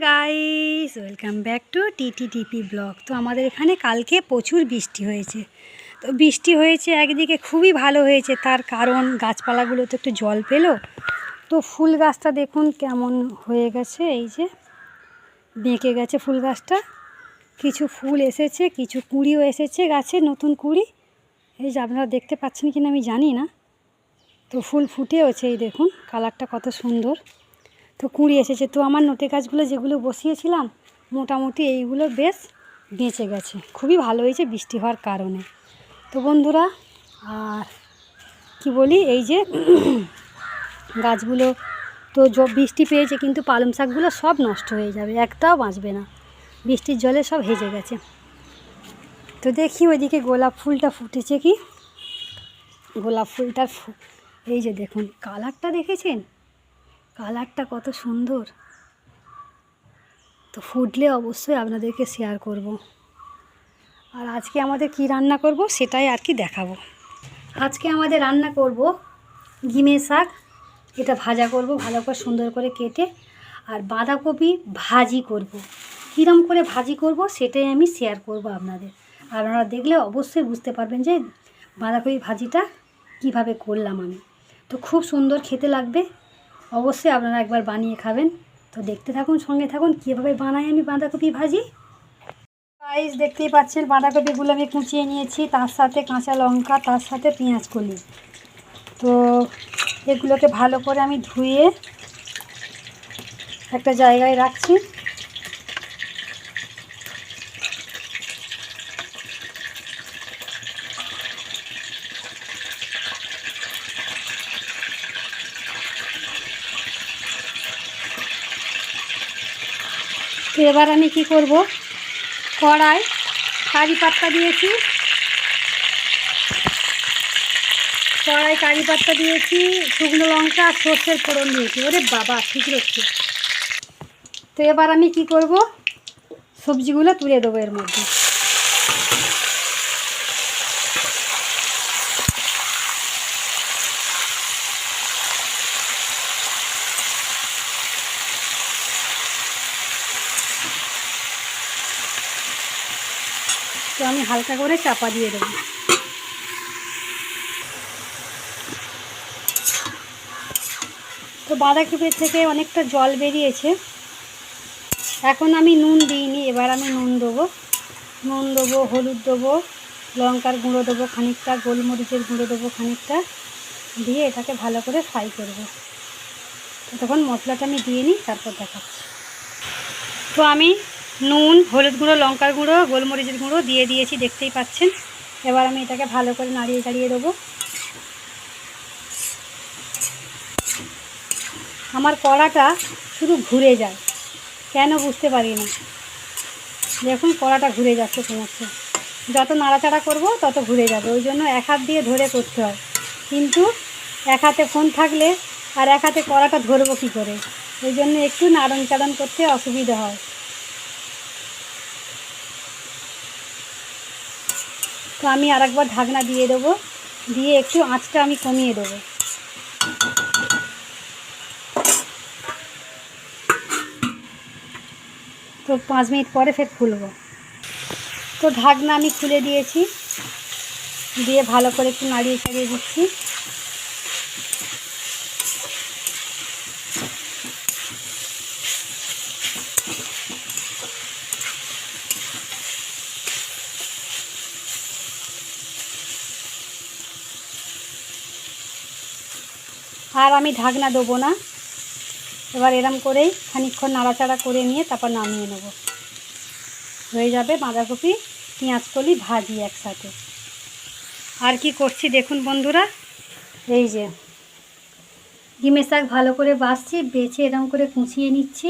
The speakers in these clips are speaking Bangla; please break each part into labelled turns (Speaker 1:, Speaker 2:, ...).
Speaker 1: Guys, welcome back to TTTP blog. তো আমাদের এখানে কালকে প্রচুর বৃষ্টি হয়েছে। তো বৃষ্টি হয়েছে একদিকে খুবই ভালো হয়েছে, তার কারণ গাছপালাগুলো তো একটু জল পেলো। তো ফুল গাছটা দেখুন কেমন হয়ে গেছে, এই যে বেঁকে গেছে ফুল গাছটা। কিছু ফুল এসেছে, কিছু কুঁড়িও এসেছে গাছে, নতুন কুঁড়ি। এই যে আপনারা দেখতে পাচ্ছেন কিনা আমি জানি না। তো ফুল ফুটেওছে, এই দেখুন কালারটা কত সুন্দর। তো কুঁড়ি এসেছে। তো আমার নোটে গাছগুলো যেগুলো বসিয়েছিলাম মোটামুটি এইগুলো বেশ বেঁচে গেছে, খুবই ভালো হয়েছে বৃষ্টি হওয়ার কারণে। তো বন্ধুরা, আর কি বলি, এই যে গাছগুলো তো বৃষ্টি পেয়েছে, কিন্তু পালং শাকগুলো সব নষ্ট হয়ে যাবে, একটাও বাঁচবে না, বৃষ্টির জলে সব হেজে গেছে। তো দেখি ওইদিকে গোলাপ ফুলটা ফুটেছে কি। গোলাপ ফুলটার এই যে দেখুন কালারটা, দেখেছেন কালারটা কত সুন্দর। তো ফুটলে অবশ্যই আপনাদেরকে শেয়ার করব। আর আজকে আমাদের কি রান্না করব সেটাই আর কি দেখাবো। আজকে আমাদের রান্না করব গিমের শাক। এটা ভাজা করব ভালো করে সুন্দর করে কেটে, আর বাঁধাকপি ভাজি করব। কীরকম করে ভাজি করব সেটাই আমি শেয়ার করব আপনাদের। আপনারা দেখলে অবশ্যই বুঝতে পারবেন যে বাঁধাকপি ভাজিটা কিভাবে করলাম আমি। তো খুব সুন্দর খেতে লাগবে, অবশ্যই আপনারা একবার বানিয়ে খাবেন। তো দেখতে থাকুন, সঙ্গে থাকুন কীভাবে বানাই আমি বাঁধাকপি ভাজি। গাইস, দেখতেই পাচ্ছেন বাঁধাকপিগুলো আমি কুচিয়ে নিয়েছি, তার সাথে কাঁচা লঙ্কা, তার সাথে পেঁয়াজ কলি। তো এগুলোকে ভালো করে আমি ধুয়ে একটা জায়গায় রাখছি। তো এবার আমি কি করব, কড়াই কারি পাত্তা দিয়েছি, শুকনো লঙ্কা আর সর্ষের ফোড়ন দিয়েছি। ওরে বাবা, ঠিক হচ্ছে। তো এবার আমি কি করব, সবজিগুলো তুলে দেবো এর মধ্যে। তো আমি হালকা করে চাপা দিয়ে দেবো। তো বাঁধাকপির থেকে অনেকটা জল বেরিয়েছে। এখন আমি নুন দিইনি, এবার আমি নুন দেবো, হলুদ দেবো, লঙ্কার গুঁড়ো দেবো খানিকটা, গোলমরিচের গুঁড়ো দেবো খানিকটা, দিয়ে এটাকে ভালো করে ফ্রাই করবো। তখন মশলাটা আমি দিয়ে নিই, তারপর দেখাচ্ছি। তো আমি নুন, হলুদ গুঁড়ো, লঙ্কার গুঁড়ো, গোলমরিচের গুঁড়ো দিয়ে দিয়েছি, দেখতেই পাচ্ছেন। এবার আমি এটাকে ভালো করে নাড়িয়ে দেবো। আমার কড়াটা শুধু ঘুরে যায়, কেন বুঝতে পারি না। দেখুন কড়াটা ঘুরে যাচ্ছে সমস্ত, যত নাড়াচাড়া করব তত ঘুরে যাবে। ওই জন্য এক হাত দিয়ে ধরে করতে হয়, কিন্তু এক হাতে ফোন থাকলে আর এক হাতে কড়াটা ধরবো কী করে, ওই জন্য একটু নাড়ন চাড়ন করতে অসুবিধা হয়। তো আমি আরেকবার ঢাকনা দিয়ে দেবো, দিয়ে একটু আঁচটা আমি কমিয়ে দেবো। তো 5 মিনিট পরে ফের খুলব। তো ঢাকনা আমি খুলে দিয়েছি, দিয়ে ভালো করে একটু নাড়িয়ে চাড়িয়ে দিচ্ছি। আর আমি ঢাকনা দেবো না, এবার এরম করেই খানিকক্ষণ নাড়াচাড়া করে নিয়ে তারপর নামিয়ে নেব। হয়ে যাবে বাঁধাকপি পেঁয়াজ কলি ভাজি একসাথে। আর কি করছি দেখুন বন্ধুরা, এই যে ডিমের শাক ভালো করে বেছে এরকম করে কুচিয়ে নিচ্ছি।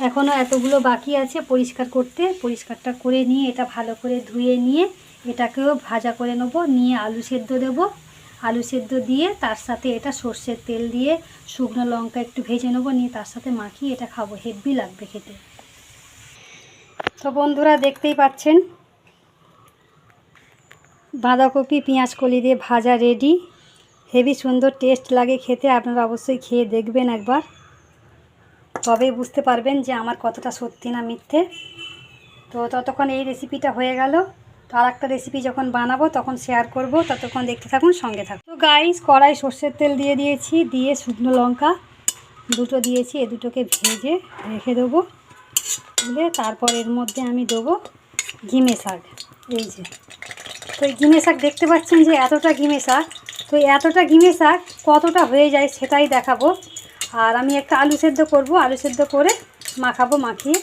Speaker 1: এখনও এতগুলো বাকি আছে পরিষ্কার করতে, পরিষ্কারটা করে নিয়ে এটা ভালো করে ধুয়ে নিয়ে এটাকেও ভাজা করে নেব। নিয়ে আলু সেদ্ধ দেবো, আলু সেদ্ধ দিয়ে তার সাথে এটা সর্ষের তেল দিয়ে শুকনো লঙ্কা একটু ভেজে নেবো, নিয়ে তার সাথে মাখিয়ে এটা খাবো, হেভি লাগবে খেতে। তো বন্ধুরা দেখতেই পাচ্ছেন বাঁধাকপি পেঁয়াজ কলি দিয়ে ভাজা রেডি, হেভি সুন্দর টেস্ট লাগে খেতে। আপনারা অবশ্যই খেয়ে দেখবেন একবার। তবেই বুঝতে পারবেন যে আমার কতটা সত্যি না মিথ্যে। তো ততক্ষণ এই রেসিপিটা হয়ে গেল। তো আর একটা রেসিপি যখন বানাবো তখন শেয়ার করব, ততক্ষণ দেখতে থাকুন, সঙ্গে থাকুন। তো গাইস, কড়াই সর্ষের তেল দিয়ে দিয়েছি, দিয়ে শুকনো লঙ্কা দুটো দিয়েছি, এ দুটোকে ভেজে রেখে দেবো। তুলে তারপর এর মধ্যে আমি দেবো ঘিমে শাক। এই যে, তো এই ঘিমে শাক দেখতে পাচ্ছেন যে এতটা ঘিমে শাক। তো এতটা ঘিমে শাক কতটা হয়ে যায় সেটাই দেখাবো। আর আমি একটা আলু সেদ্ধ করব, আলু সেদ্ধ করে মাখাবো, মাখিয়ে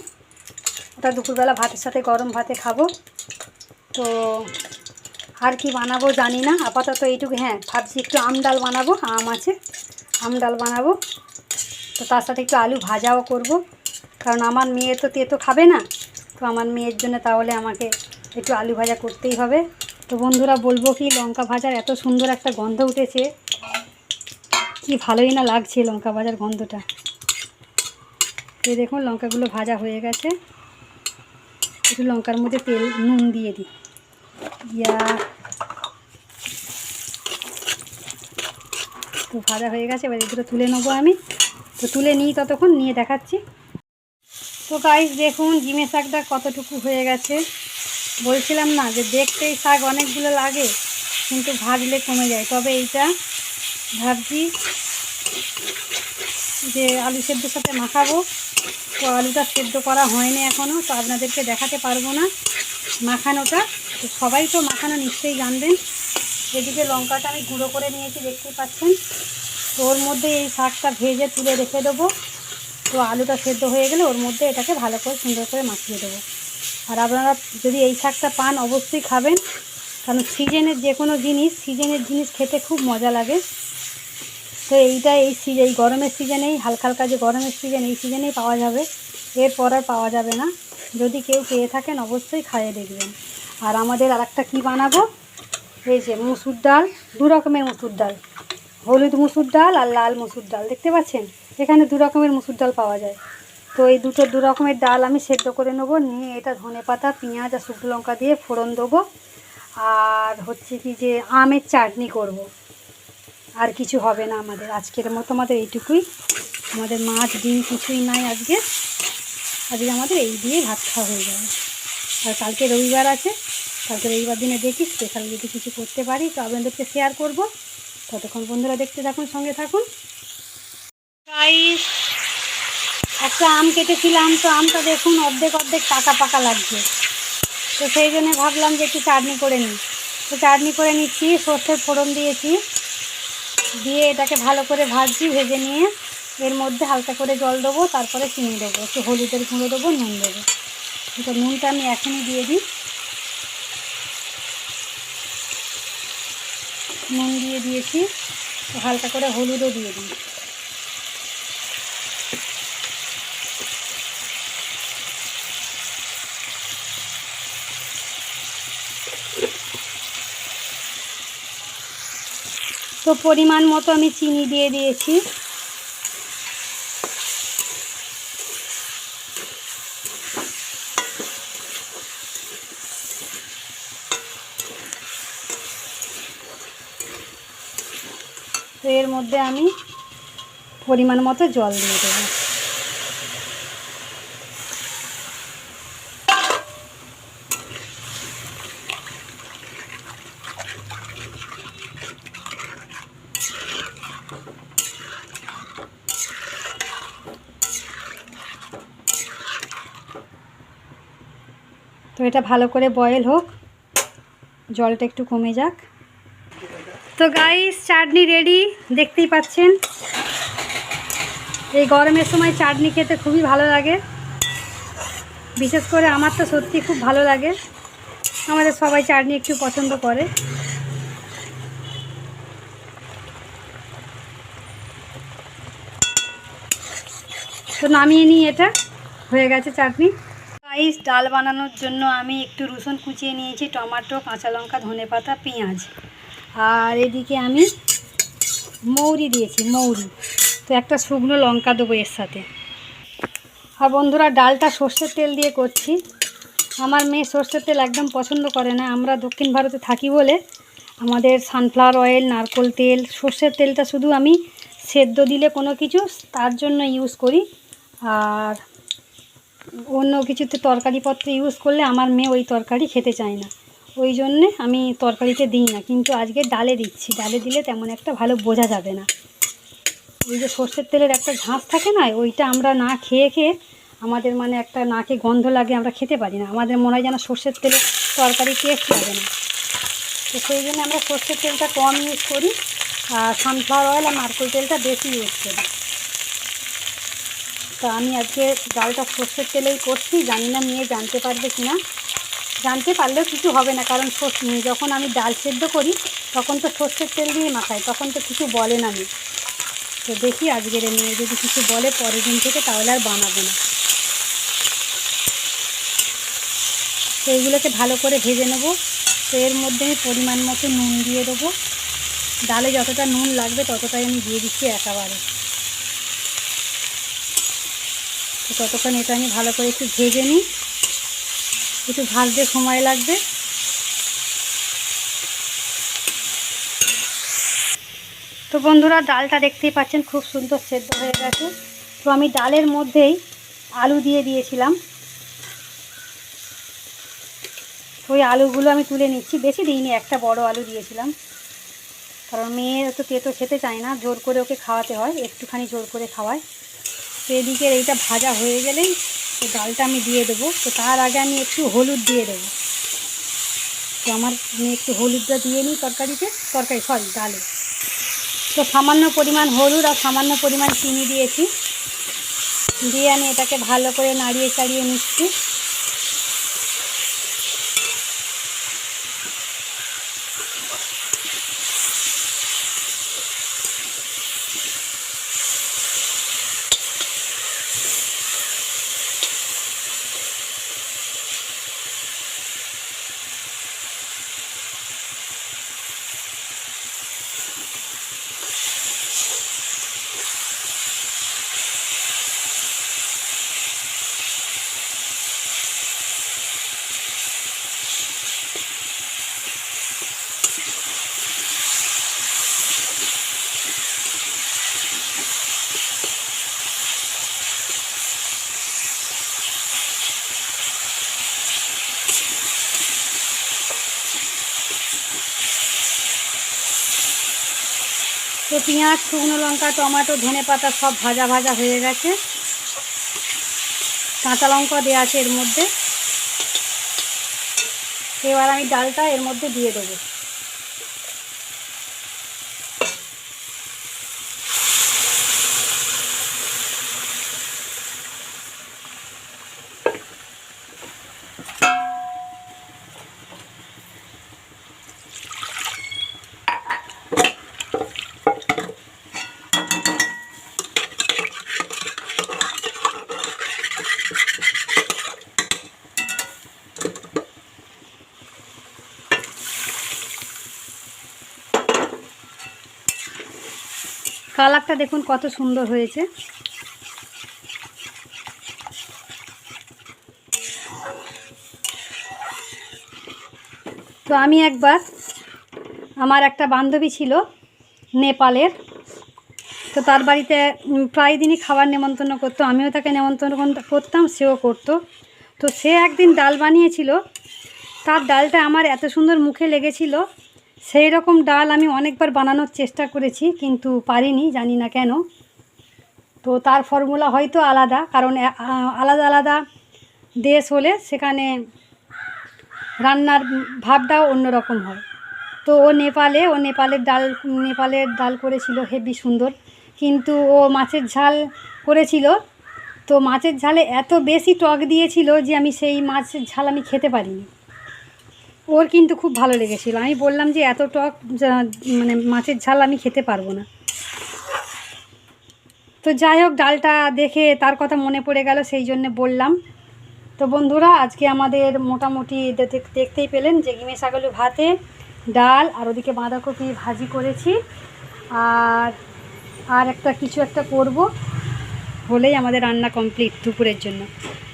Speaker 1: ওটা দুপুরবেলা ভাতের সাথে গরম ভাতে খাবো। তো আর কি বানাবো জানি না, আপাতত এইটুকু। হ্যাঁ, ভাবছি একটু আম ডাল বানাবো, আম আছে, আম ডাল বানাবো। তো তার সাথে একটু আলু ভাজাও করব, কারণ আমার মেয়ে তো তেতো খাবে না। তো আমার মেয়ের জন্য তাহলে আমাকে একটু আলু ভাজা করতেই হবে। তো বন্ধুরা, বলবো কি, লঙ্কা ভাজার এত সুন্দর একটা গন্ধ উঠেছে, কি ভালোই না লাগছে লঙ্কা ভাজার গন্ধটা। এই দেখুন লঙ্কাগুলো ভাজা হয়ে গেছে। একটু লঙ্কার মধ্যে তেল নুন দিয়ে দিই। তো ভাজা হয়ে গেছে, এবার এগুলো তুলে নেবো আমি। তো তুলে নিই, ততক্ষণ নিয়ে দেখাচ্ছি। তো গাইস দেখুন ঘিমে শাকটা কতটুকু হয়ে গেছে। বলছিলাম না যে দেখতেই শাক অনেকগুলো লাগে, কিন্তু ভাজলে কমে যায়। তবে এইটা ভাবছি যে আলু সেদ্ধর সাথে মাখাবো। তো আলুটা সেদ্ধ করা হয়নি এখনও, তো আপনাদেরকে দেখাতে পারবো না মাখানোটা। তো সবাই তো মাখানো নিশ্চয়ই জানবেন। এদিকে লঙ্কাটা আমি গুঁড়ো করে নিয়েছি, দেখতেই পাচ্ছেন। তো ওর মধ্যে এই শাকটা ভেজে তুলে রেখে দেবো। তো আলুটা সেদ্ধ হয়ে গেলে ওর মধ্যে এটাকে ভালো করে সুন্দর করে মাখিয়ে দেবো। আর আপনারা যদি এই শাকটা পান অবশ্যই খাবেন, কারণ সিজনের যে কোনো জিনিস, সিজনের জিনিস খেতে খুব মজা লাগে। তো এইটা এই গরমের সিজনেই, হালকা হালকা যে গরমের সিজন, এই সিজনেই পাওয়া যাবে, এরপর আর পাওয়া যাবে না। যদি কেউ পেয়ে থাকেন অবশ্যই খাইয়ে দেখবেন। আর আমাদের আর একটা কী বানাবো, এই যে মুসুর ডাল, দু রকমের মুসুর ডাল, হলুদ মুসুর ডাল আর লাল মুসুর ডাল, দেখতে পাচ্ছেন এখানে দু রকমের মুসুর ডাল পাওয়া যায়। তো এই দু রকমের ডাল আমি সেদ্ধ করে নেবো, নিয়ে এটা ধনেপাতা, পেঁয়াজ আর শুকনো লঙ্কা দিয়ে ফোড়ন দেবো। আর হচ্ছে কি যে আমের চাটনি করব। আর কিছু হবে না আমাদের আজকের মতো, আমাদের এইটুকুই। আমাদের মাছ ডিম কিছুই নাই আজকে আমাদের এই দিয়ে ভাত খাওয়া হয়ে যাবে। আর কালকে রবিবার আছে, কালকে রবিবার দিনে দেখি স্পেশাল যদি কিছু করতে পারি তো আপনাদেরকে শেয়ার করব। ততক্ষণ বন্ধুরা দেখতে থাকুন, সঙ্গে থাকুন। গাইস, একটা আম কেটেছিলাম, তো আমটা দেখুন অর্ধেক অর্ধেক পাকা পাকা লাগছে। তো সেই জন্য ভাবলাম যে একটু চাটনি করে নিই। তো চাটনি করে নিচ্ছি, সর্ষের ফোড়ন দিয়েছি, দিয়ে এটাকে ভালো করে ভাজছি। ভেজে নিয়ে এর মধ্যে হালকা করে জল দেবো, তারপরে চিনি দেবো, একটু হলুদের গুঁড়ো দেবো, নুন দেবো। তো নুনটা আমি এখনই দিয়ে দিই। নুন দিয়ে দিয়েছি, তো হালকা করে হলুদও দিয়ে দিই। তো পরিমাণ মতো আমি চিনি দিয়ে দিয়েছি। তো এর মধ্যে আমি পরিমাণ মতো জল দিয়ে দেবো। তো এটা ভালো করে বয়েল হোক, জলটা একটু কমে যাক। তো গাইস, চাটনি রেডি, দেখতেই পাচ্ছেন। এই গরমের সময় চাটনি খেতে খুবই ভালো লাগে, বিশেষ করে আমার তো সত্যি খুব ভালো লাগে। আমাদের সবাই চাটনি একটু পছন্দ করে। তো নামিয়ে নিই, এটা হয়ে গেছে চাটনি। গাইস, ডাল বানানোর জন্য আমি একটু রসুন কুচিয়ে নিয়েছি, টমেটো, কাঁচা লঙ্কা, ধনেপাতা, পেঁয়াজ, আর এদিকে আমি মৌরি দিয়েছি, মৌরি। তো একটা শুকনো লঙ্কা দেবো এর সাথে। আর বন্ধুরা, ডালটা সর্ষের তেল দিয়ে করছি। আমার মেয়ে সর্ষের তেল একদম পছন্দ করে না। আমরা দক্ষিণ ভারতে থাকি বলে আমাদের সানফ্লাওয়ার অয়েল, নারকেল তেল, সর্ষের তেলটা শুধু আমি সেদ্ধ দিলে কোনো কিছু তার জন্য ইউজ করি। আর অন্য কিছুতে তরকারিপত্র ইউজ করলে আমার মেয়ে ওই তরকারি খেতে চায় না, ওই জন্যে আমি তরকারিতে দিই না। কিন্তু আজকে ডালে দিচ্ছি, ডালে দিলে তেমন একটা ভালো বোঝা যাবে না। ওই যে সর্ষের তেলের একটা ঝাঁস থাকে না, ওইটা আমরা না খেয়ে খেয়ে আমাদের মানে একটা নাকে গন্ধ লাগে, আমরা খেতে পারি না, আমাদের মনে হয় যেন সর্ষের তেলের তরকারি টেস্ট লাগে না। তো সেই জন্য আমরা সর্ষের তেলটা কম ইউজ করি, আর সানফ্লাওয়ার অয়েল আর নারকেল তেলটা বেশি ইউজ করি। তো আমি আজকে ডালটা সর্ষের তেলেই করছি, জানি না মেয়ে জানতে পারবে কি না। জানতে পারলেও কিছু হবে না, কারণ যখন আমি ডাল সেদ্ধ করি তখন তো সর্ষের তেল দিয়ে মাখাই, তখন তো কিছু বলে না মেয়ে। তো দেখি আজকের মেয়ে যদি কিছু বলে পরের দিন থেকে তাহলে আর বানাবো না। তো এইগুলোকে ভালো করে ভেজে নেব। তো এর মধ্যে আমি পরিমাণ মতো নুন দিয়ে দেবো, ডালে যতটা নুন লাগবে ততটাই আমি দিয়ে দিচ্ছি একেবারে। তো ততক্ষণ এটা আমি ভালো করে একটু ভেজে নিই, একটু ভাজতে সময় লাগবে। তো বন্ধুরা, ডালটা দেখতেই পাচ্ছেন খুব সুন্দর সেদ্ধ হয়ে গেছে। তো আমি ডালের মধ্যেই আলু দিয়ে দিয়েছিলাম, ওই আলুগুলো আমি তুলে নিচ্ছি, বেশি দিইনি, একটা বড় আলু দিয়েছিলাম, কারণ মেয়ে তো তেতো খেতে চায় না, জোর করে ওকে খাওয়াতে হয়, একটুখানি জোর করে খাওয়ায়। তো এদিকে এইটা ভাজা হয়ে গেলেই তো ডালটা আমি দিয়ে দেবো। তো তার আগে আমি একটু হলুদ দিয়ে দেবো। তো আমার মেয়ে একটু হলুদটা দিয়ে নিই ডালে। তো সামান্য পরিমাণ হলুদ আর সামান্য পরিমাণ চিনি দিয়েছি, দিয়ে আমি এটাকে ভালো করে নাড়িয়ে চাড়িয়ে নিচ্ছি। তো পেঁয়াজ, শুকনো লঙ্কা, টমেটো, ধনেপাতা সব ভাজা ভাজা হয়ে গেছে, কাঁচা লঙ্কা দেওয়া আছে এর মধ্যে। এবার আমি ডালটা এর মধ্যে দিয়ে দেবো। কালারটা দেখুন কত সুন্দর হয়েছে। তো আমি একবার, আমার একটা বান্ধবী ছিল নেপালের, তো তার বাড়িতে প্রায় দিনই খাবার নেমন্তন্ন করতো, আমিও তাকে নেমন্তন্ন করতাম, সেও করতো। তো সে একদিন ডাল বানিয়েছিল, তার ডালটা আমার এত সুন্দর মুখে লেগেছিল। সেই রকম ডাল আমি অনেকবার বানানোর চেষ্টা করেছি, কিন্তু পারিনি, জানি না কেন। তো তার ফর্মুলা হয়তো আলাদা, কারণ আলাদা আলাদা দেশ হলে সেখানে রান্নার ভাবটাও অন্যরকম হয়। তো ও নেপালের ডাল করেছিল হেবি সুন্দর, কিন্তু ও মাছের ঝাল করেছিল। তো মাছের ঝালে এত বেশি টক দিয়েছিল যে আমি সেই মাছের ঝাল আমি খেতে পারিনি। ওর কিন্তু খুব ভালো লেগেছিল, আমি বললাম যে এত টক মানে মাছের ঝাল আমি খেতে পারবো না। তো যাই হোক, ডালটা দেখে তার কথা মনে পড়ে গেল, সেই জন্য বললাম। তো বন্ধুরা, আজকে আমাদের মোটামুটি দেখতেই পেলেন যে গিমে ছাগল ভাতে, ডাল, আর ওদিকে বাঁধাকপি ভাজি করেছি, আর একটা কিছু একটা করব, হলেই আমাদের রান্না কমপ্লিট দুপুরের জন্য।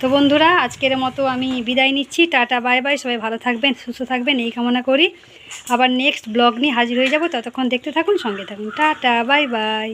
Speaker 1: তো বন্ধুরা, আজকের মতো আমি বিদায় নিচ্ছি, টাটা বাই বাই, সবাই ভালো থাকবেন, সুস্থ থাকবেন এই কামনা করি। আবার নেক্সট ব্লগ নিয়ে হাজির হয়ে যাব, ততক্ষণ দেখতে থাকুন, সঙ্গে থাকুন, টাটা বাই বাই।